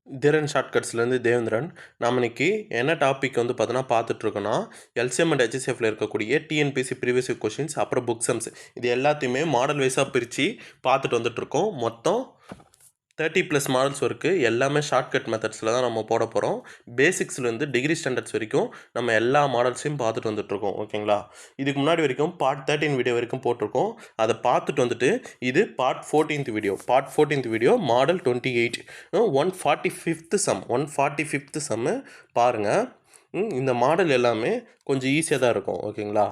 திறன் ஷார்ட்கட்ஸ்லேருந்து தேவேந்திரன். நாம் இன்னைக்கு என்ன டாபிக் வந்து பார்த்தோன்னா பார்த்துட்ருக்கோன்னா, எல்சிஎம் அண்ட் ஹெச்சிஎஃப்ல இருக்கக்கூடிய டிஎன்பிஎஸ்சி ப்ரீவியஸ் கொஷின்ஸ், அப்புறம் புக் சம்ஸ் இது எல்லாத்தையுமே மாடல் வைஸாக பிரித்து பார்த்துட்டு வந்துட்ருக்கோம். மொத்தம் 30+ மாடல்ஸ் இருக்குது. எல்லாமே ஷார்ட்கட் மெத்தட்ஸில் தான் நம்ம போட போகிறோம். பேசிக்ஸ்லேருந்து டிகிரி ஸ்டாண்டர்ட்ஸ் வரைக்கும் நம்ம எல்லா மாடல்ஸையும் பார்த்துட்டு வந்துட்ருக்கோம். ஓகேங்களா? இதுக்கு முன்னாடி வரைக்கும் பார்ட் 13 வீடியோ வரைக்கும் போட்டிருக்கோம். அதை பார்த்துட்டு வந்துட்டு இது part 14th video. Part 14th video model 28 145th sum 145th sum பாருங்கள். இந்த மாடல் எல்லாமே கொஞ்சம் ஈஸியாக தான் இருக்கும். ஓகேங்களா?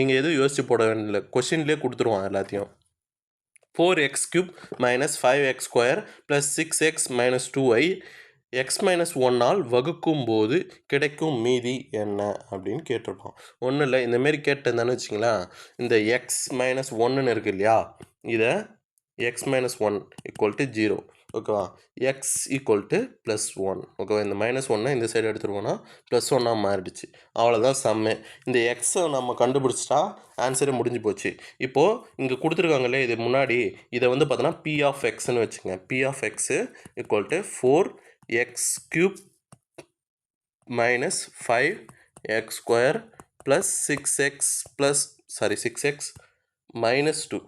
நீங்கள் எதுவும் யோசித்து போட வேண்டிய கொஷின்லேயே கொடுத்துருவான் எல்லாத்தையும். 4x³ minus 5x² plus 6x minus 2y x minus 1 all வகுக்கும் போது கிடைக்கும் மீதி என்ன அப்படின்னு கேட்டிருக்கோம். ஒன்றும் இல்லை, இந்தமாரி கேட்டிருந்தானு வச்சிங்களேன், இந்த x minus 1ன்னு இருக்குது இல்லையா, இதை x minus 1 equal to 0, ஓகேவா, x equal to plus 1, ஓகேவா. இந்த -1 இந்த சைடு எடுத்துருவோம்னா +1 மாறிடுச்சு. அவ்வளோதான் சம்மே. இந்த எக்ஸை நம்ம கண்டுபிடிச்சிட்டா ஆன்சரே முடிஞ்சு போச்சு. இப்போது இங்கே கொடுத்துருக்காங்களே, இது முன்னாடி இதை வந்து பார்த்தோன்னா p of xன்னு வச்சுங்க. p of x equal to 4x³ minus 5x² plus 6x minus 2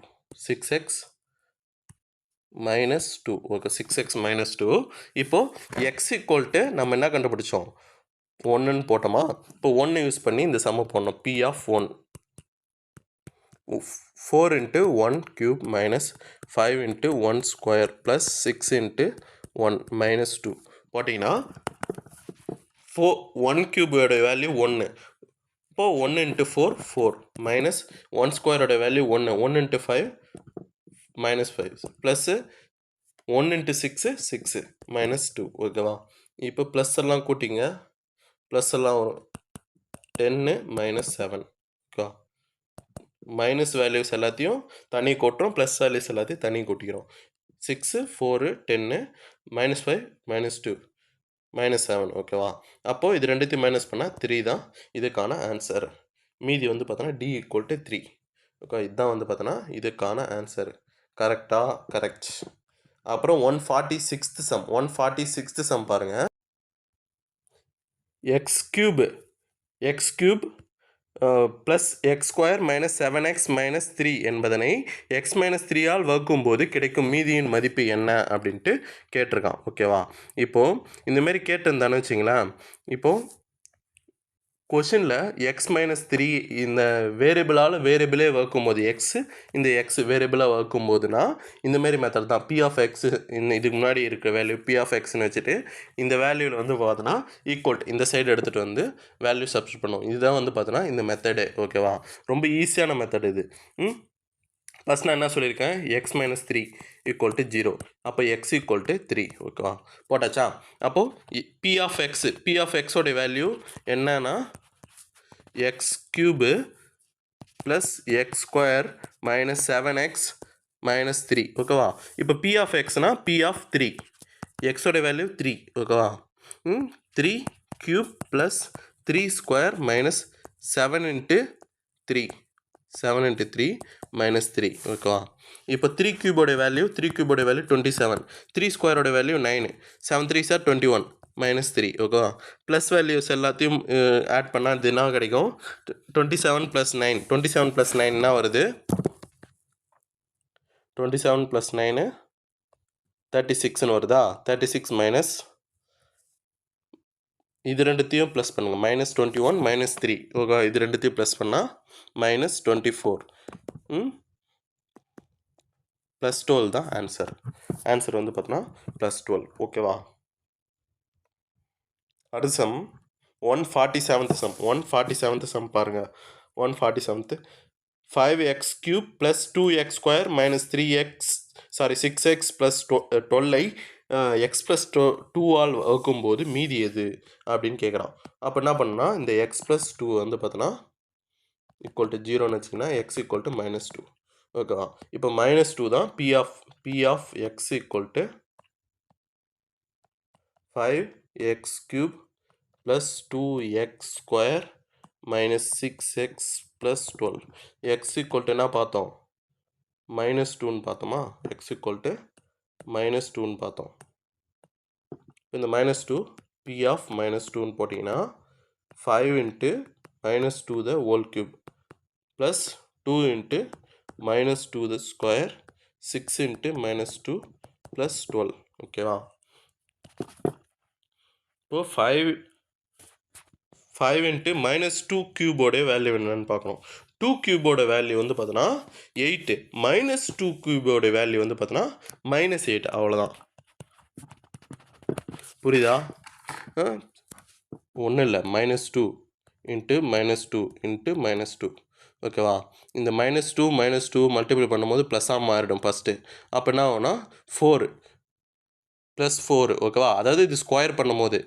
6x minus 2, okay, 6x minus 2. இப்போது x equal to நம்ம என்ன கண்டுபிடிச்சோம், 1ன்னு போட்டோமா. இப்போ 1 யூஸ் பண்ணி இந்த சம்மை போடணும். p of 1 4 into 1³ minus 5 into 1 square plus 6 into 1 minus 2 போட்டிங்கன்னா 1³ வேல்யூ 1. இப்போது 1 into 4 4 minus 1 square value 1 1 into 5 minus 5 plus 1 into 6 6 minus 2, ஓகேவா. இப்போ ப்ளஸ் எல்லாம் கூட்டிங்க, ப்ளஸ் எல்லாம் வரும் 10 minus 7, ஓகேவா. மைனஸ் வேல்யூஸ் எல்லாத்தையும் தனி கூட்டுறோம், ப்ளஸ் வேல்யூஸ் எல்லாத்தையும் தனி கூட்டிக்கிறோம். 6 4 10 -5 -2 -7, ஓகேவா. அப்போது இது ரெண்டுத்தையும் மைனஸ் பண்ணால் 3 தான் இதுக்கான ஆன்சர். மீதி வந்து பார்த்தோன்னா d equal to 3, ஓகே. இதுதான் வந்து பார்த்தோன்னா இதுக்கான ஆன்சர். கரெக்டா? கரெக்ட். அப்புறம் 146th சம் 146th சம் பாருங்கள். x³ plus x² minus 7x minus 3 என்பதனை x மைனஸ் 3 ஆல் வகுக்கும்போது கிடைக்கும் மீதியின் மதிப்பு என்ன அப்படின்ட்டு கேட்டிருக்கான், ஓகேவா. இப்போது இந்தமாரி கேட்டிருந்தானு வச்சிங்களேன், இப்போது கொஷினில் x மைனஸ் 3 இந்த வேரியபிளால் வேரியபிளே வகுக்கும்போது எக்ஸு இந்த எக்ஸ் வேரியபிளாக வகுக்கும்போதுனா இந்தமாரி மெத்தட் தான். p of x இதுக்கு முன்னாடி இருக்கிற வேல்யூ p of xன்னு வச்சுட்டு இந்த வேல்யூவில் வந்து பார்த்தோன்னா ஈக்குவல் இந்த சைடு எடுத்துகிட்டு வந்து வேல்யூ சப்ஸ்டிட் பண்ணுவோம். இதுதான் வந்து பார்த்தோன்னா இந்த மெத்தடு, ஓகேவா. ரொம்ப ஈஸியான மெத்தட் இது. ஃபஸ்ட் நான் என்ன சொல்லியிருக்கேன், x மைனஸ் 3 ஈக்குவல் டு 0. அப்போ x ஈக்குவல் டு 3, ஓகேவா. போட்டாச்சா. அப்போது p of xோடைய வேல்யூ என்னன்னா x³ plus x² minus 7x minus 3, ஓகேவா. இப்போ p of xனா p of 3, xோடைய வேல்யூ 3, ஓகேவா. 3³ plus 3² minus 7 into 3 7 into 3 minus 3, ஓகேவா. இப்போ 3³ value 27, 3² value 9, 7 3s are 21 minus 3, ஓகேவா. ப்ளஸ் வேல்யூஸ் எல்லாத்தையும் ஆட் பண்ணால் இது என்ன கிடைக்கும், 27 + 9 27 + 9 என்ன வருது, 27 + 9 36ன்னு வருதா. 36 மைனஸ் இது ரெண்டுத்தையும் ப்ளஸ் பண்ணுங்கள், -21 -3, ஓகே. இது ரெண்டுத்தையும் ப்ளஸ் பண்ணால் -24 +12 தான் ஆன்சர். ஆன்சர் வந்து பார்த்தோன்னா +12, ஓகேவா. அடுத்த some 147th some 147th some பாருங்கள். 147th 5x³ + 2x² - 6x + 12ஐ x + 2 all வகுக்கும்போது மீதி எது அப்படின்னு கேட்குறான். அப்போ என்ன பண்ணா, இந்த x + 2 வந்து பார்த்தோன்னா ஈக்குவல் டு 0ன்னு வச்சிங்கன்னா x ஈக்குவல் டு -2, ஓகேவா. இப்போ -2 தான் p of x equal to 5x³ plus 2x² minus 6x plus 12. x equal to என்ன பார்த்தோம், -2ன்னு பார்த்தோமா. x ஈக்குவல் டு -2ன்னு பார்த்தோம். இந்த -2 p of -2ன்னு போட்டிங்கன்னா 5 into -2 the whole cube plus 2 into -2 the square 6 into -2 plus 12 ஓகேவா. இப்போ 5 into -2 கியூபோட வேல்யூ என்னன்னு பார்க்கணும். 2 கியூபோட வேல்யூ வந்து பார்த்தோன்னா 8 -2 கியூபோட வேல்யூ வந்து பார்த்தோன்னா -8 அவ்வளோதான். புரியுதா? ஒன்றும் இல்லை, -2 இன்ட்டு -2 இன்ட்டு -2 ஓகேவா. இந்த -2 மல்டிப்ளை பண்ணும்போது ப்ளஸ்ஸாக மாறிடும் ஃபஸ்ட்டு. அப்போ என்ன ஆகும்னா 4 +4 ஓகேவா. அதாவது இது ஸ்கொயர் பண்ணும்போது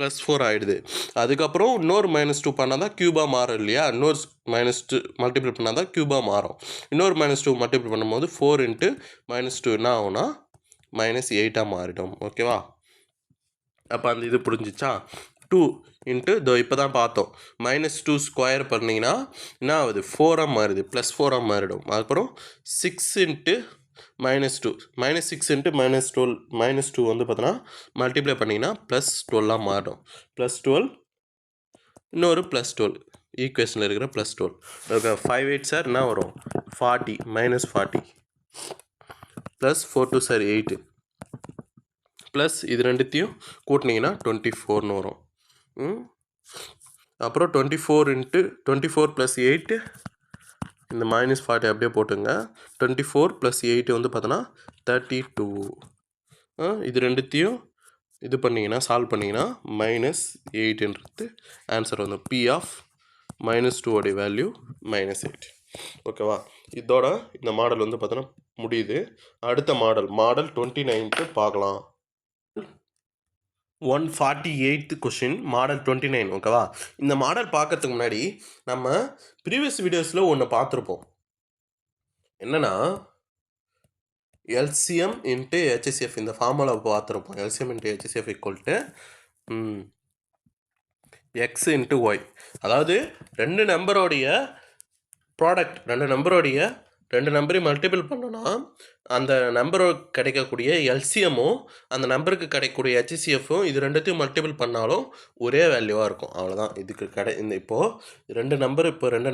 +4 ஆகிடுது. அதுக்கப்புறம் இன்னொரு -2 பண்ணால் தான் க்யூபாக மாறும் இல்லையா. இன்னொரு -2 மல்டிப்ளை பண்ணால் தான் க்யூபாக மாறும். இன்னொரு -2 மல்டிப்ளை பண்ணும்போது 4 இன்ட்டு -2 என்ன ஆகும்னா -8 மாறிடும் ஓகேவா. அப்போ அந்த இது புரிஞ்சிச்சா. 2 இன்ட்டு இதோ இப்போ தான் பார்த்தோம், -2 ஸ்கொயர் பண்ணிங்கன்னா என்ன ஆகுது 4 மாறுது, +4 மாறிடும். அதுக்கப்புறம் 6 இன்ட்டு -2 -6 இன்ட்டு -2 வந்து பார்த்தோன்னா மல்டிப்ளை பண்ணிங்கன்னா +12 மாறிடும். +12 இன்னொரு +12 ஈக்குவேஷனில் இருக்கிற +12 ஓகே. 5 8 சார் என்ன வரும் 40 -40 +4 2 சார் 8 ப்ளஸ் இது ரெண்டுத்தையும் கூட்டினீங்கன்னா 24ன்னு வரும். அப்புறம் 24 இன்ட்டு 24 + 8 இந்த -40 அப்படியே போட்டுங்க. 24 + 8 வந்து பார்த்தோன்னா 32. இது ரெண்டுத்தையும் இது பண்ணிங்கன்னா சால்வ் பண்ணிங்கன்னா -8ன்றது ஆன்சர் வந்து P of -2 உடைய வேல்யூ -8 ஓகேவா. இதோட இந்த மாடல் வந்து பார்த்தோன்னா முடியுது. அடுத்த மாடல் 29க்கு பார்க்கலாம். 148th கொஷின் மாடல் 29 ஓகேவா. இந்த மாடல் பார்க்கறதுக்கு முன்னாடி நம்ம ப்ரீவியஸ் வீடியோஸில் ஒன்று பார்த்துருப்போம். என்னென்னா எல்சிஎம் இன்ட்டு ஹெச்சிஎஃப் இந்த ஃபார்முலா பார்த்துருப்போம். LCM into HCF equal x into y. அதாவது ரெண்டு நம்பரோடைய ப்ராடக்ட், ரெண்டு நம்பரையும் மல்டிபிள் பண்ணோன்னா அந்த நம்பருக்கு கிடைக்கக்கூடிய எல்சிஎம்மும் அந்த நம்பருக்கு கிடைக்கக்கூடிய ஹெச்சிஎஃப்பும் இது ரெண்டுத்தையும் மல்டிபிள் பண்ணாலும் ஒரே வேல்யூவாக இருக்கும். அவ்வளோதான் இதுக்கு இப்போது ரெண்டு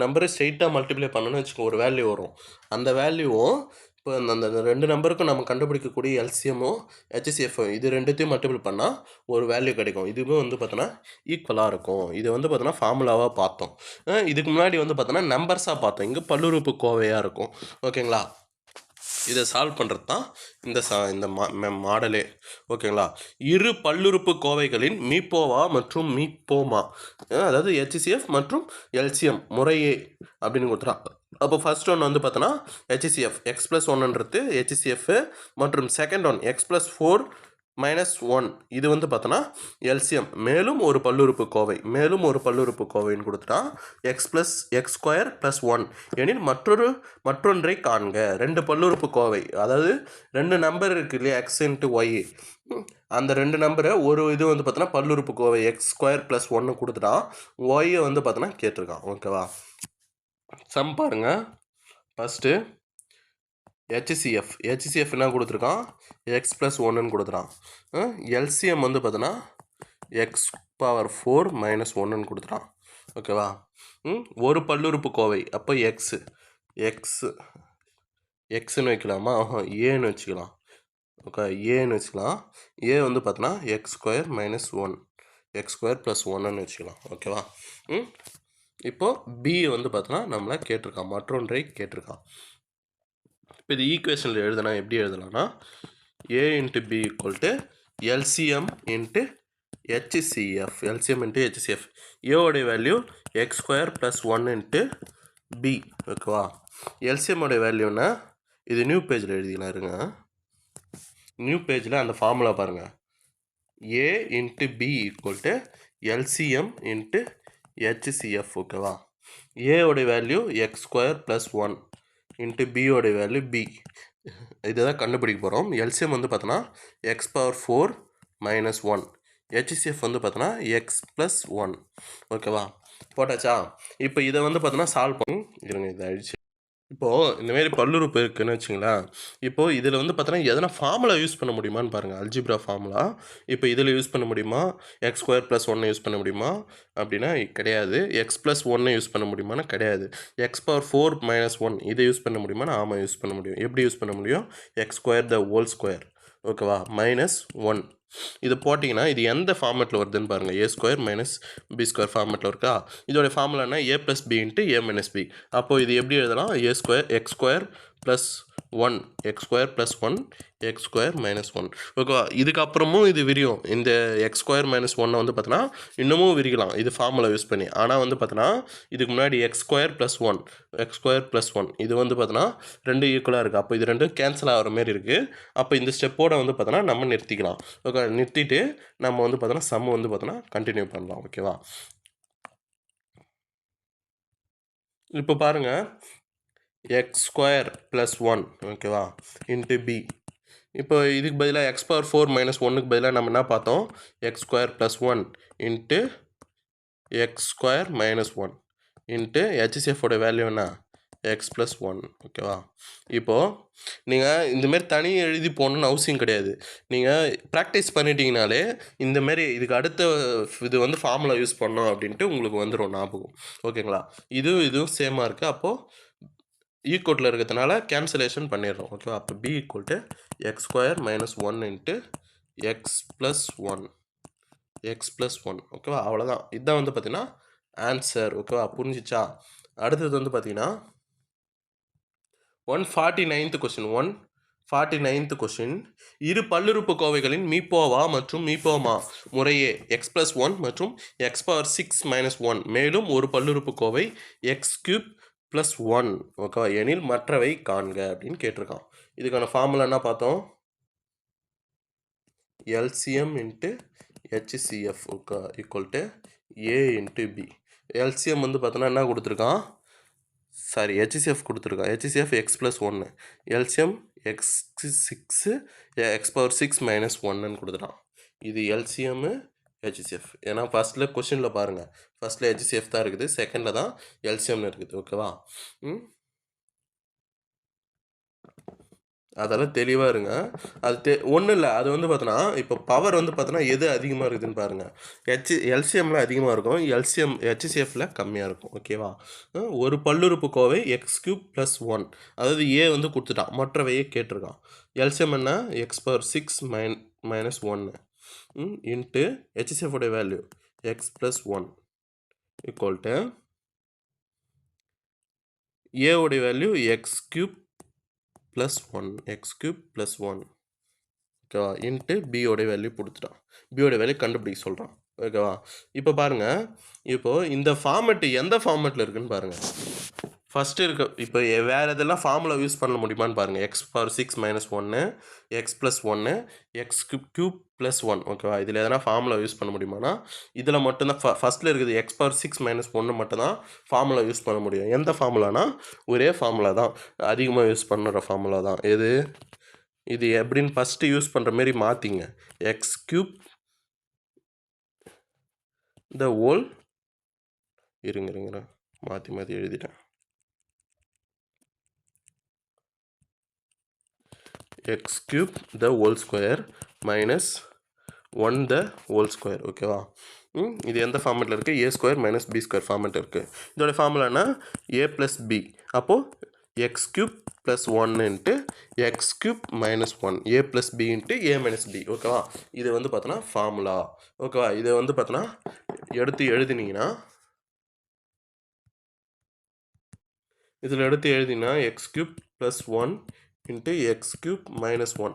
நம்பரை ஸ்ட்ரெயிட்டாக மல்டிப்ளை பண்ணணும்னு வச்சுக்கோங்க, ஒரு வேல்யூ வரும். அந்த வேல்யூவும் இப்போ அந்த ரெண்டு நம்பருக்கும் நம்ம கண்டுபிடிக்கக்கூடிய எல்சிஎம்மும் ஹெச்சிஎஃப்பும் இது ரெண்டுத்தையும் மல்டிபிள் பண்ணால் ஒரு வேல்யூ கிடைக்கும். இதுவுமே வந்து பார்த்தோன்னா ஈக்குவலாக இருக்கும். இது வந்து பார்த்தோன்னா ஃபார்முலாவாக பார்த்தோம். இதுக்கு முன்னாடி வந்து பார்த்தோன்னா நம்பர்ஸாக பார்த்தோம். இங்கே பல்லுறுப்பு கோவையாக இருக்கும் ஓகேங்களா. இதை சால்வ் பண்ணுறது தான் இந்த மாடலே ஓகேங்களா. இரு பல்லுறுப்பு கோவைகளின் மீப்போவா மற்றும் மீப்போமா, அதாவது ஹெச்சிஎஃப் மற்றும் எல்சிஎம் முறையே அப்படின்னு கொடுத்துறான். அப்போ ஃபர்ஸ்ட் ஒன் வந்து பார்த்தோன்னா ஹெச்சிஎஃப் x+1ன்றது ஹெச்சிஎஃப் மற்றும் செகண்ட் ஒன் x+4 -1 இது வந்து பார்த்தோன்னா எல்சிஎம். மேலும் ஒரு பல்லுறுப்பு கோவைன்னு கொடுத்துட்டா x² + 1 எனில் மற்றொன்றை காண்க. ரெண்டு பல்லுறுப்பு கோவை, அதாவது ரெண்டு நம்பர் இருக்கு இல்லையா எக்ஸ் இன்ட்டு ஒய், அந்த ரெண்டு நம்பரை ஒரு இது வந்து பார்த்தோன்னா பல்லுறுப்பு கோவை x² + 1 கொடுத்துட்டா ஒய்யை வந்து பார்த்தோன்னா கேட்டிருக்கான் ஓகேவா. சம் பாருங்க. ஃபஸ்ட்டு ஹெச்சிஎஃப் என்ன கொடுத்துருக்கான் x+1ன்னு கொடுத்துறான். எல்சிஎம் வந்து பார்த்தோன்னா x⁴ - 1ன்னு கொடுத்துறான் ஓகேவா. ஒரு பல்லுறுப்பு கோவை அப்போ எக்ஸ்ன்னு வைக்கலாமா, ஏன்னு வச்சுக்கலாம் ஓகே. ஏன்னு வச்சுக்கலாம். ஏ வந்து பார்த்தோன்னா x² - 1 x² + 1ன்னு வச்சுக்கலாம் ஓகேவா. இப்போது பி வந்து பார்த்தோன்னா நம்மளை கேட்டிருக்கான், மற்றொன்றை கேட்டிருக்கான். இப்போ இது ஈக்குவேஷனில் எழுதுனா எப்படி எழுதலாம்னா a into B equal LCM into HCF. ஏவோடைய வேல்யூ x² + 1 இன்ட்டு பி ஓகேவா. எல்சிஎம்மோடைய வேல்யூன்னா இது நியூ பேஜில் எழுதிக்கலாம் இருங்க. நியூ பேஜில் அந்த ஃபார்முலா பாருங்கள். a into B equal LCM into HCF ஓகேவா. ஏவோடைய வேல்யூ x² + 1 இன்ட்டு பியோடைய வேல்யூ பி. இதை தான் கண்டுபிடிக்க போகிறோம். எல்சிஎம் வந்து பார்த்தோன்னா x⁴ - 1, ஹெச்சிஎஃப் வந்து பார்த்தோன்னா x+1 ஓகேவா. போட்டாச்சா. இப்போ இதை வந்து பார்த்தோன்னா சால்வ் பண்ணி இருங்க, இதை அழிச்சு இப்போது இந்தமாரி பல்லுறுப்பு இருக்குதுன்னு வச்சுங்களேன். இப்போது இதில் வந்து பார்த்தோன்னா எதனா ஃபார்முலா யூஸ் பண்ண முடியுமான்னு பாருங்கள். அல்ஜிப்ரா ஃபார்முலா இப்போ இதில் யூஸ் பண்ண முடியுமா? எக்ஸ் ஸ்கொயர் ப்ளஸ் 1 யூஸ் பண்ண முடியுமா அப்படின்னா கிடையாது. எக்ஸ் ப்ளஸ் 1 யூஸ் பண்ண முடியுமானா கிடையாது. எக்ஸ் பவர் 4 மைனஸ் 1 இதை யூஸ் பண்ண முடியுமானா ஆமாம் யூஸ் பண்ண முடியும். எப்படி யூஸ் பண்ண முடியும்? X square the whole square ஓகேவா மைனஸ் 1 இது போட்டிங்கன்னா இது எந்த ஃபார்மெட்டில் வருதுன்னு பாருங்கள். A square minus B square ஃபார்மெட்டில் இருக்கா? இதோடைய ஃபார்முலானா A plus B into A minus B. அப்போது இது எப்படி எழுதலாம்? A square x square plus 1 x square plus 1 x square minus 1 ஓகேவா. இதுக்கப்புறமும் இது விரியும். இந்த எக்ஸ் ஸ்கொயர் மைனஸ் 1 வந்து பார்த்தோன்னா இன்னமும் விரிக்கலாம் இது ஃபார்முலா யூஸ் பண்ணி. ஆனால் வந்து பார்த்தோன்னா இதுக்கு முன்னாடி X square plus 1 x square plus 1 இது வந்து பார்த்தோன்னா 2 ஈக்குவலாக இருக்குது. அப்போ இது ரெண்டும் கேன்சல் ஆகிற மாரி இருக்குது. அப்போ இந்த ஸ்டெப்போட வந்து பார்த்தோன்னா நம்ம நிறுத்திக்கலாம். ஓகே நிறுத்திட்டு நம்ம வந்து பார்த்தோன்னா சம் வந்து பார்த்தோன்னா கண்டினியூ பண்ணலாம். ஓகேவா. இப்போ பாருங்கள் எக்ஸ் ஸ்கொயர் ப்ளஸ் 1 ஓகேவா இன்ட்டு பி. இப்போ இதுக்கு பதிலாக எக்ஸ் பவர் 4 மைனஸ் 1க்கு பதிலாக நம்ம என்ன பார்த்தோம்? X square plus 1 into x square minus 1 into ஹெச்சிஎஃபோட வேல்யூ என்ன? எக்ஸ் ப்ளஸ் 1 ஓகேவா. இப்போது நீங்கள் இந்தமாரி தனியாக எழுதி போகணுன்னு அவசியம் கிடையாது. நீங்கள் ப்ராக்டிஸ் பண்ணிட்டீங்கனாலே இந்தமாரி இதுக்கு அடுத்த இது வந்து ஃபார்முலா யூஸ் பண்ணோம் அப்படின்ட்டு உங்களுக்கு வந்துடும் ஞாபகம். ஓகேங்களா. இதுவும் சேமாக இருக்குது. அப்போது ஈக்குவட்டில் இருக்கிறதுனால கேன்சலேஷன் பண்ணிடுறோம். ஓகேவா. அப்போ p equal to x square minus 1 into x plus 1 x plus 1 ஓகேவா. அவ்வளோதான். இதுதான் வந்து பார்த்தீங்கன்னா ஆன்சர். ஓகேவா. புரிஞ்சிச்சா. அடுத்தது வந்து பார்த்தீங்கன்னா 149th கொஸ்டின் இரு பல்லுறுப்புக்கோவைகளின் மீப்போவா மற்றும் மீப்போமா முறையே எக்ஸ் ப்ளஸ் 1 மற்றும் எக்ஸ் பவர் 6 மைனஸ் 1 மேலும் ஒரு பல்லுறுப்புக்கோவை எக்ஸ் கியூப் ப்ளஸ் 1 ஓகேவா எனில் மற்றவை காண்க அப்படின்னு கேட்டிருக்கான். இதுக்கான ஃபார்முலா என்ன பார்த்தோம்? LCM into HCF okay equal to A into B. LCM வந்து பார்த்தோன்னா என்ன கொடுத்துருக்கான்? சாரி ஹெச்சிஎஃப் கொடுத்துருக்கான். HCF x plus 1 LCM x 6 x power 6 minus 1ன்னு கொடுத்துட்டான். இது எல்சிஎம்மு ஹெச்சிஎஃப். ஏன்னா ஃபஸ்ட்டில் கொஷினில் பாருங்கள் ஃபஸ்ட்டில் ஹெச்சிஎஃப் தான் இருக்குது, செகண்டில் தான் எல்சிஎம்னு இருக்குது. ஓகேவா. அதெல்லாம் தெளிவாக இருங்க. அது ஒன்றும் இல்லை. அது வந்து பார்த்தோன்னா இப்போ பவர் வந்து பார்த்தோன்னா எது அதிகமாக இருக்குதுன்னு பாருங்கள். எல்சிஎம்மில் அதிகமாக இருக்கும், ஹெச்சிஎஃப்பில் கம்மியாக இருக்கும். ஓகேவா. ஒரு பல்லுறுப்புக்கோவை எக்ஸ் கியூப் ப்ளஸ் 1 அதாவது ஏ வந்து கொடுத்துட்டான், மற்றவையே கேட்டிருக்கான். எல்சிஎம் என்ன? எக்ஸ் பவர் 6 மைனஸ் 1 இன்ட்டு ஹெச்சிஎஃபோடைய value x plus 1 equal to ஏவுடைய value x cube plus 1 x cube plus 1 ஓகேவா இன்ட்டு பியோடைய வேல்யூ கொடுத்துட்டான். பியோடைய வேல்யூ கண்டுபிடிக்க சொல்கிறான். ஓகேவா. இப்போ பாருங்கள், இப்போது இந்த ஃபார்மெட்டு எந்த ஃபார்மெட்டில் இருக்குதுன்னு பாருங்கள். ஃபஸ்ட்டு இருக்க இப்போ வேறு எதெல்லாம் ஃபார்முலா யூஸ் பண்ண முடியுமான்னு பாருங்கள். X power 6 minus 1 x plus 1 x cube plus 1 ஓகேவா. இதில் எதனா ஃபார்முலா யூஸ் பண்ண முடியுமானா இதில் மட்டும்தான் ஃபஸ்ட்டில் இருக்குது எக்ஸ் பவர் 6 மைனஸ் 1 மட்டும்தான் ஃபார்முலா யூஸ் பண்ண முடியும். எந்த ஃபார்முலானா ஒரே ஃபார்முலா தான், அதிகமாக யூஸ் பண்ணுற ஃபார்முலா தான். எது இது எப்படின்னு ஃபஸ்ட்டு யூஸ் பண்ணுற மாரி மாற்றிங்க. எக்ஸ் கியூப் த ஹோல் இருங்க மாற்றி எழுதிட்டேன். X cube the whole square minus 1 the whole square ஓகேவா. இது எந்த ஃபார்மெட்டில் இருக்குது? A square minus B square format இருக்குது. இதோட ஃபார்முலானா ஏ ப்ளஸ் பி. அப்போது x cube plus 1 into x cube minus 1 A plus B into A minus B ஓகேவா. இது வந்து பார்த்தோன்னா ஃபார்முலா ஓகேவா. இதை வந்து பார்த்தோன்னா எடுத்து எழுதினீங்கன்னா இதில் எடுத்து எழுதினா X cube plus 1 into x cube minus 1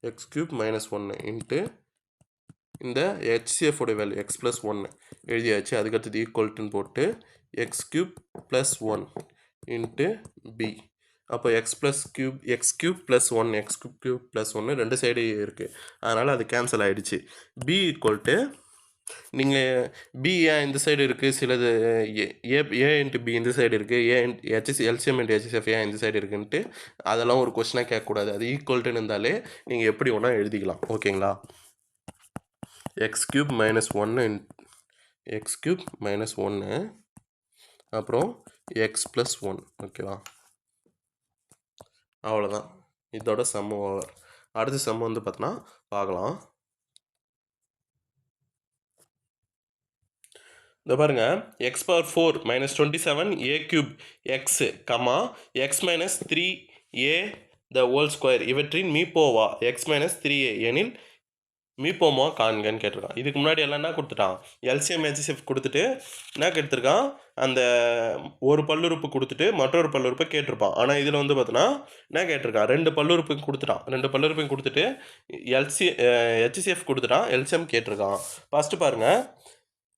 x cube minus 1 into இந்த ஹெச்சிஎஃபோடைய வேல்யூ எக்ஸ் ப்ளஸ் 1 எழுதியாச்சு. அதுக்கடுத்தது ஈக்குவல்ட்டுன்னு போட்டு x cube plus 1 into B. அப்போ x cube plus 1 x cube plus 1 ரெண்டு சைடு இருக்குது, அதனால் அது கேன்சல் ஆகிடுச்சு. பி ஈக்குவல்ட்டு நீங்கள் பி ஏன் இந்த சைடு இருக்குது, சிலது ஏ இன்ட்டு பி இந்த சைடு இருக்குது, எல்சிஎம் இன்ட்டு ஹெச்சிஎஃப் ஏன் இந்த சைடு இருக்குன்ட்டு அதெல்லாம் ஒரு கொஸ்டினாக கேட்கக்கூடாது. அது ஈக்குவல்ட்டுன்னு இருந்தாலே நீங்கள் எப்படி ஒன்றா எழுதிக்கலாம். ஓகேங்களா. X cube minus 1 x cube minus 1 அப்புறம் எக்ஸ் ப்ளஸ் 1 ஓகேவா. அவ்வளோதான், இதோட சம்மு ஓவர். அடுத்த சம்மு வந்து பார்த்தோன்னா பார்க்கலாம். இந்த பாருங்க, X power 4 minus 27 a cube X comma X minus 3a the whole square இவற்றின் மீப்போவா எக்ஸ் மைனஸ் 3a எனில் மீப்போமா காண்கன்னு கேட்டிருக்கான். இதுக்கு முன்னாடி எல்லாம் என்ன கொடுத்துட்டான், எல்சிஎம் ஹெச்சிஎஃப் கொடுத்துட்டு என்ன கேட்டிருக்கான், அந்த ஒரு பல்லுறுப்பு கொடுத்துட்டு மற்றொரு பல்லுறுப்பை கேட்டிருப்பான். ஆனால் இதில் வந்து பார்த்தோன்னா என்ன கேட்டிருக்கான், ரெண்டு பல்லுறுப்புக்கு கொடுத்துட்டான். ரெண்டு பல்லுறுப்பையும் கொடுத்துட்டு ஹெச்சிஎஃப் கொடுத்துட்டான், எல்சிஎம் கேட்டிருக்கான். ஃபஸ்ட்டு பாருங்கள்,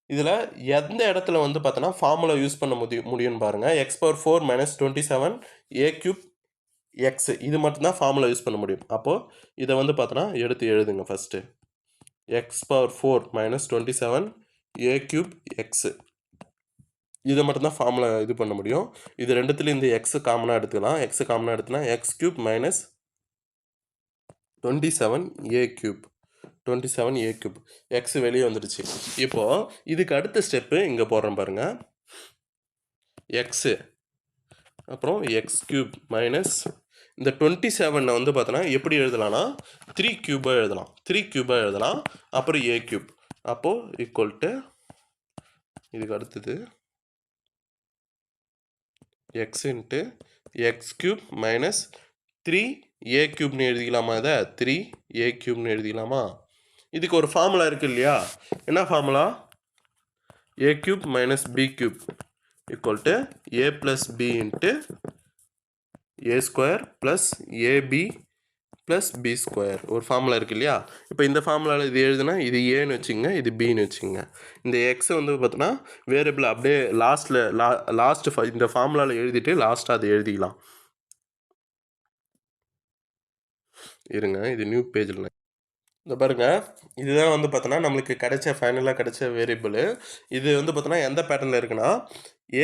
இதில் எந்த இடத்துல வந்து பார்த்தோன்னா ஃபார்முலா யூஸ் பண்ண முடியும்னு பாருங்கள். X power 4 minus 27 a cube X, இது மட்டும்தான் ஃபார்முலா யூஸ் பண்ண முடியும். அப்போது இதை வந்து பார்த்தோன்னா எடுத்து எழுதுங்க. First X power 4 minus 27 a cube x, இதை மட்டும்தான் ஃபார்முலா இது பண்ண முடியும். இது ரெண்டுத்துலேயும் இந்த எக்ஸு காமனாக எடுத்துக்கலாம். எக்ஸு காமனாக எடுத்துனா X cube minus 27 a cube, 27 a cube, X வெளியே வந்துடுச்சு. இப்போது இதுக்கு அடுத்த ஸ்டெப்பு இங்கே போடுறேன் பாருங்கள். எக்ஸு அப்புறம் எக்ஸ் கியூப் மைனஸ் இந்த 27 வந்து பார்த்தோன்னா எப்படி எழுதலாம்னா 3 கியூபாக எழுதலாம். 3 கியூபாக எழுதலாம். அப்புறம் ஏ கியூப், அப்போது ஈக்குவல் டு இதுக்கு அடுத்தது X into x cube minus 3 ஏ கியூப்னு எழுதிக்கலாமா? இதை 3 ஏ கியூப்னு எழுதிக்கலாமா? இதுக்கு ஒரு ஃபார்முலா இருக்குது இல்லையா? என்ன formula? A cube minus b cube equal to a plus B into a square plus a b plus b square, ஒரு ஃபார்முலா இருக்குது இல்லையா? இப்போ இந்த ஃபார்முலாவில் இது எழுதுனா இது ஏன்னு வச்சுங்க, இது பின்னு வச்சுங்க. இந்த எக்ஸை வந்து பார்த்தோன்னா வேரியபிள் அப்படியே லாஸ்ட்டு இந்த ஃபார்முலாவில் எழுதிட்டு லாஸ்ட்டாக அதை எழுதிக்கலாம். இருங்க, இது நியூ பேஜில் இந்த பாருங்கள், இதுதான் வந்து பார்த்தோன்னா நம்மளுக்கு ஃபைனலாக கிடைச்ச வேரியபிள். இது வந்து பார்த்தோன்னா எந்த பேட்டர்னில் இருக்குன்னா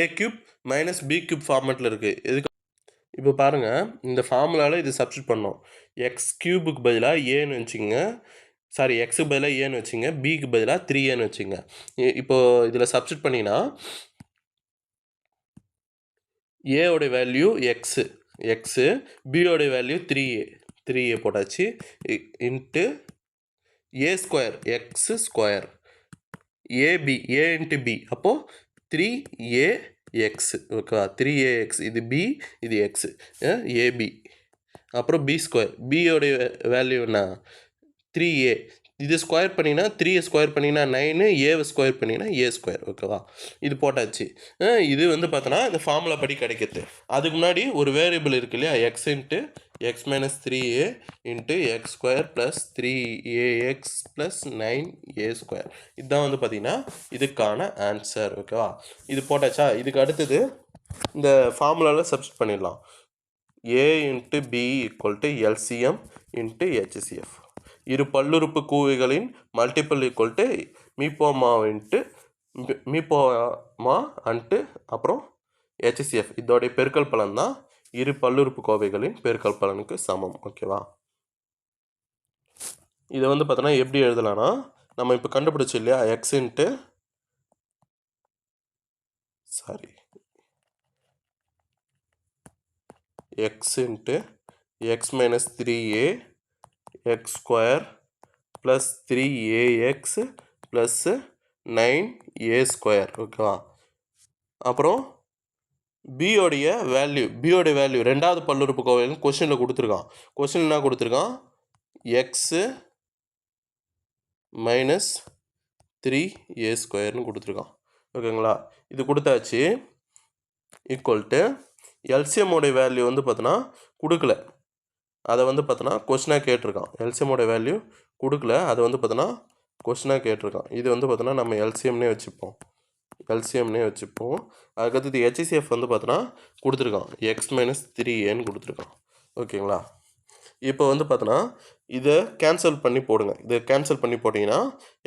ஏ கியூப் மைனஸ் பி கியூப் ஃபார்மேட்டில் இருக்குது. எதுக்கு இப்போ பாருங்கள், இந்த ஃபார்முலாவில் இது சப்ஸ்டியூட் பண்ணோம். எக்ஸ் கியூபுக்கு பதிலாக ஏன்னு வச்சுங்க, சாரி எக்ஸுக்கு பதிலாக ஏன்னு வச்சுங்க, பிக்கு பதிலாக 3ஏன்னு வச்சுங்க. இப்போது இதில் சப்ஸ்டியூட் பண்ணிங்கன்னா ஏவோடைய வேல்யூ எக்ஸு பியோடைய வேல்யூ 3a போட்டாச்சு into a square x square AB A into B, அப்போது 3ax, ஓகேவா? 3ax, இது பி இது எக்ஸு, ஏபி, அப்புறம் பி ஸ்கொயர், பியோடைய வேல்யூ என்ன 3a, இது ஸ்கொயர் பண்ணிங்கன்னா 3a ஸ்கொயர் பண்ணிங்கன்னா 9, ஏவை ஸ்கொயர் பண்ணிங்கன்னா ஏ ஸ்கொயர், ஓகேவா? இது போட்டாச்சு. இது வந்து பார்த்தோன்னா இந்த ஃபார்முலா படி கிடைக்கிது. அதுக்கு முன்னாடி ஒரு வேரியபிள் இருக்குது இல்லையா, X into X minus 3a into x square plus 3ax plus 9a square, இதுதான் வந்து பார்த்திங்கன்னா இதுக்கான ஆன்சர், ஓகேவா? இது போட்டாச்சா? இதுக்கு அடுத்தது இந்த ஃபார்முலாவில் சப்ஸ்டிட் பண்ணிடலாம். A into B equal to LCM into HCF, இரு பல்லுறுப்பு கூவைகளின் மல்டிபிள் ஈக்குவல் டு மீப்போமா அன்ட்டு அப்புறம் ஹெச்சிஎஃப், இதோடைய பெருக்கல் பலன் தான் இரு பல்லுறுப்பு கோவைகளின் பெருக்கல் பலனுக்கு சமம், ஓகேவா? இதை வந்து பார்த்தோன்னா எப்படி எழுதலாம்னா, நம்ம இப்போ கண்டுபிடிச்சி இல்லையா X into X minus 3a X square plus 3ax plus 9a square, ஓகேவா? அப்புறம் பியோடைய வேல்யூ ரெண்டாவது பல்லுறுப்பு கோவையில் கொஸ்டினில் கொடுத்துருக்கான். கொஸ்டின் என்ன கொடுத்துருக்கான், எக்ஸு மைனஸ் 3a ஸ்கொயர்னு கொடுத்துருக்கான், ஓகேங்களா? இது கொடுத்தாச்சு. ஈக்குவல் டு எல்சிஎம்மோடைய வேல்யூ வந்து பார்த்தோன்னா கொடுக்கல, அதை வந்து பார்த்தோன்னா கொஸ்டினாக கேட்டிருக்கான். எல்சிஎம்மோடைய வேல்யூ கொடுக்கல, அதை வந்து பார்த்தோன்னா கொஸ்டினாக கேட்டிருக்கான். இது வந்து பார்த்தோன்னா நம்ம எல்சிஎம்னே வச்சுப்போம். அதுக்கடுத்தது ஹெச்சிஎஃப் வந்து பார்த்தோன்னா கொடுத்துருக்கான், எக்ஸ் மைனஸ் 3aன்னு கொடுத்துருக்கான், ஓகேங்களா? இப்போ வந்து பார்த்தோன்னா இதை கேன்சல் பண்ணி போடுங்க. இதை கேன்சல் பண்ணி போட்டிங்கன்னா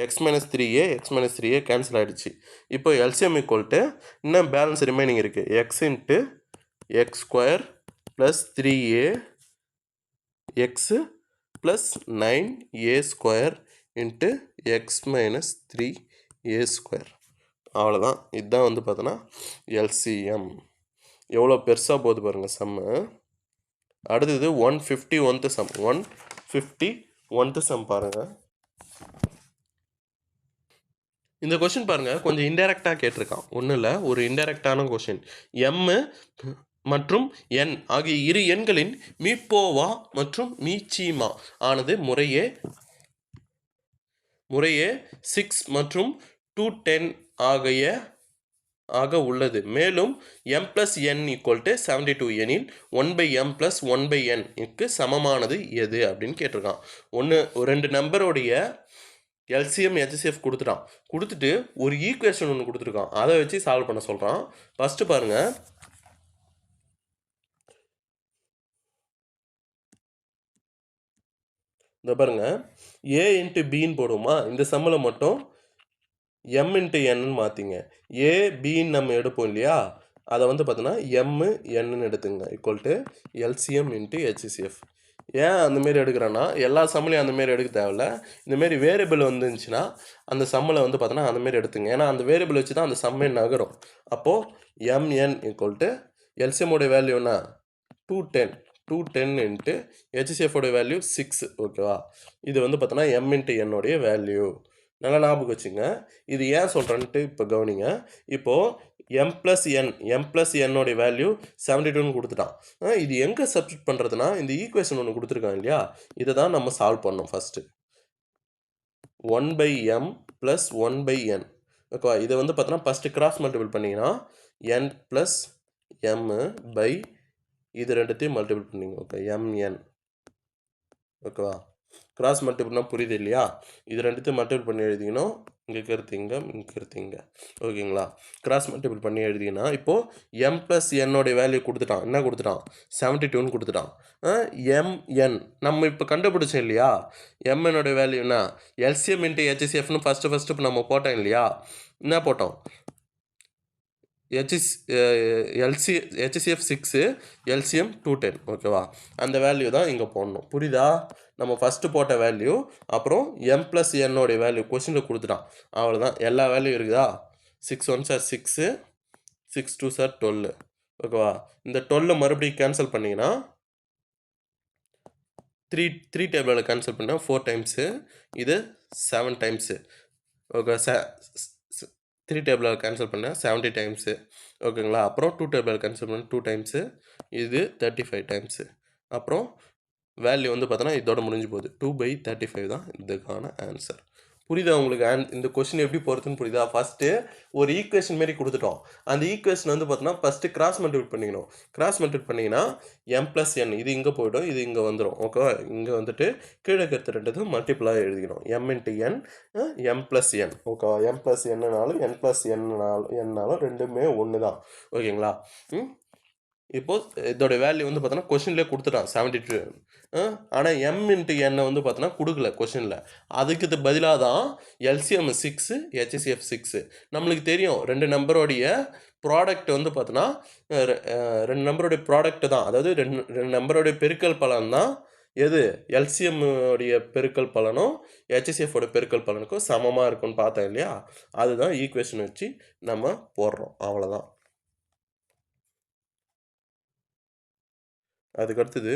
எக்ஸ் மைனஸ் 3a கேன்சல் ஆகிடுச்சு. இப்போ எல்சிஎம் ஈக்குவல் டு இன்னும் பேலன்ஸ் ரிமைனிங் இருக்குது, X into x square plus 3a x plus 9a square into X minus 3a square, அவ்வளோதான். இதுதான் வந்து பார்த்தோன்னா எல்சிஎம். எவ்வளோ பெருசாக போகுது பாருங்கள் சம்மு. அடுத்தது 151th சம். 151th சம் பாருங்கள். இந்த கொஷின் பாருங்கள், கொஞ்சம் இன்டெரக்டாக கேட்டிருக்கான். ஒன்றும் இல்லை, ஒரு இன்டெரக்டான கொஷின். எம் மற்றும் என் ஆகிய இரு எண்களின் மீப்போவா மற்றும் மீச்சீமா ஆனது முறையே 6 மற்றும் 210 ஆக உள்ளது. மேலும் m + n = 72 எனில் 1/m + 1/n க்கு சமமானது எது அப்படின்னு கேட்டிருக்கான். ரெண்டு நம்பருடைய எல்சிஎம் ஹெச்சிஎஃப் கொடுத்துட்டு ஒரு ஈக்குவேஷன் ஒன்று கொடுத்துருக்கான். அதை வச்சு சால்வ் பண்ண சொல்கிறான். ஃபஸ்ட்டு பாருங்கள், இந்த பாருங்கள், a × bன்னு போடுவோமா? இந்த சம்மில் மட்டும் m × nன்னு மாற்றிங்க. a bன்னு நம்ம எடுப்போம் இல்லையா, அதை வந்து பார்த்தோன்னா m nன்னு எடுத்துங்க = LCM × HCF. ஏன் அந்தமாரி எடுக்கிறேன்னா, எல்லா சம்மிலையும் அந்தமாரி எடுக்க தேவையில்ல. இந்தமாரி வேரியபிள் வந்துருந்துச்சுன்னா அந்த சம்மில் வந்து பார்த்தோன்னா அந்தமாரி எடுத்துங்க. ஏன்னா அந்த வேரியபிள் வச்சு தான் அந்த சம்மே நகரும். அப்போது mn = LCM உடைய வேல்யூ என்ன? 210 × HCF உடைய வேல்யூ 6. ஓகேவா? இது வந்து பார்த்தோன்னா m × n உடைய வேல்யூ. நல்லா ஞாபகம் வச்சுங்க. இது ஏன் சொல்கிறேன்ட்டு இப்போ கவனிங்க. இப்போது m + n உடைய வேல்யூ 72ன்னு கொடுத்துட்டான். இது எங்கே சப்ஸ்டிட் பண்ணுறதுனா, இந்த ஈக்குவேஷன் ஒன்று கொடுத்துருக்காங்க இல்லையா, இதை தான் நம்ம சால்வ் பண்ணோம் ஃபஸ்ட்டு. 1/m + 1/n. ஓகேவா? இதை வந்து பார்த்தோன்னா ஃபஸ்ட்டு கிராஸ் மல்டிபிள் பண்ணிங்கன்னா n + m இது ரெண்டுத்தையும் மல்டிபிள் பண்ணிங்க. Okay, mn. ஓகேவா? கிராஸ் மல்டிபிள்னா புரியுது இல்லையா? இது ரெண்டுத்தையும் மல்டிபிள் பண்ணி எழுதிக்கணும். இங்கே இருக்கிறது. ஓகேங்களா? கிராஸ் மல்டிபிள் பண்ணி எழுதிங்கன்னா இப்போது m + n உடைய வேல்யூ கொடுத்துட்டான். என்ன கொடுத்துட்டான்? 72ன்னு கொடுத்துட்டான். mn நம்ம இப்போ கண்டுபிடிச்சோம் இல்லையா, mn உடைய வேல்யூ என்ன? LCM × HCFன்னு ஃபஸ்ட்டு நம்ம போட்டோம் இல்லையா? என்ன போட்டோம்? HCF 6, LCM 210. ஓகேவா? அந்த வேல்யூ தான் இங்கே போடணும். புரியுதா? நம்ம ஃபஸ்ட்டு போட்ட வேல்யூ, அப்புறம் m + n உடைய வேல்யூ கொஷினில் கொடுத்துட்டான். அவ்வளோதான். எல்லா வேல்யூ இருக்குதா? 6 1s are 6, 6 2s are 12. ஓகேவா? இந்த 12 மறுபடியும் கேன்சல் பண்ணிங்கன்னா 3 டேபிளில் கேன்சல் பண்ணால் 4 டைம்ஸு, இது 7 டைம்ஸு. ஓகே, 3 டேபிளில் கேன்சல் பண்ணால் 70 டைம்ஸு. ஓகேங்களா? அப்புறம் 2 டேபிளில் கேன்சல் பண்ணால் 2 டைம்ஸு, இது 35 டைம்ஸு. அப்புறம் வேல்யூ வந்து பார்த்தோன்னா இதோட முடிஞ்சு போகுது. 2/35 தான் இதுக்கான ஆன்சர். புரியுதா உங்களுக்கு? இந்த கொஸ்டின் எப்படி போகிறதுன்னு புரியுதா? ஃபஸ்ட்டு ஒரு ஈக்குவேஷன் மாரி கொடுத்துட்டோம். அந்த ஈக்குவேஷன் வந்து பார்த்தோன்னா ஃபஸ்ட்டு கிராஸ் மல்டிபிள் பண்ணிக்கணும். கிராஸ் மல்டிபிள் பண்ணிங்கன்னா m + n இது இங்கே போய்டும், இது இங்கே வந்துடும். ஓகேவா? இங்கே வந்துட்டு கீழே இருக்கிறது ரெண்டுத்தும் மல்டிபிளாக எழுதிக்கணும். m × n, m + n. ஓகேவா? m + n-னாலும் n + n-னாலும் ரெண்டுமே ஒன்று தான். ஓகேங்களா? இப்போது இதோட வேல்யூ வந்து பார்த்தோன்னா கொஷின்லேயே கொடுத்துட்டான் 72. ஆனால் m × n வந்து பார்த்தோன்னா கொடுக்கல கொஷினில். அதுக்கு பதிலாக தான் LCM 6, HCF 6. நம்மளுக்கு தெரியும் ரெண்டு நம்பருடைய ப்ராடக்ட் வந்து பார்த்தோன்னா ரெண்டு நம்பருடைய ப்ராடக்ட் தான். அதாவது ரெண்டு நம்பருடைய பெருக்கல் பலன் தான் எது? LCM உடைய பெருக்கல் பலனும் HCF உடைய பெருக்கல் பலனுக்கும் சமமாக இருக்குன்னு பார்த்தோம் இல்லையா? அதுதான் ஈக்குவேஷன் வச்சு நம்ம போடுறோம். அவ்வளோதான். அதுக்கு அடுத்தது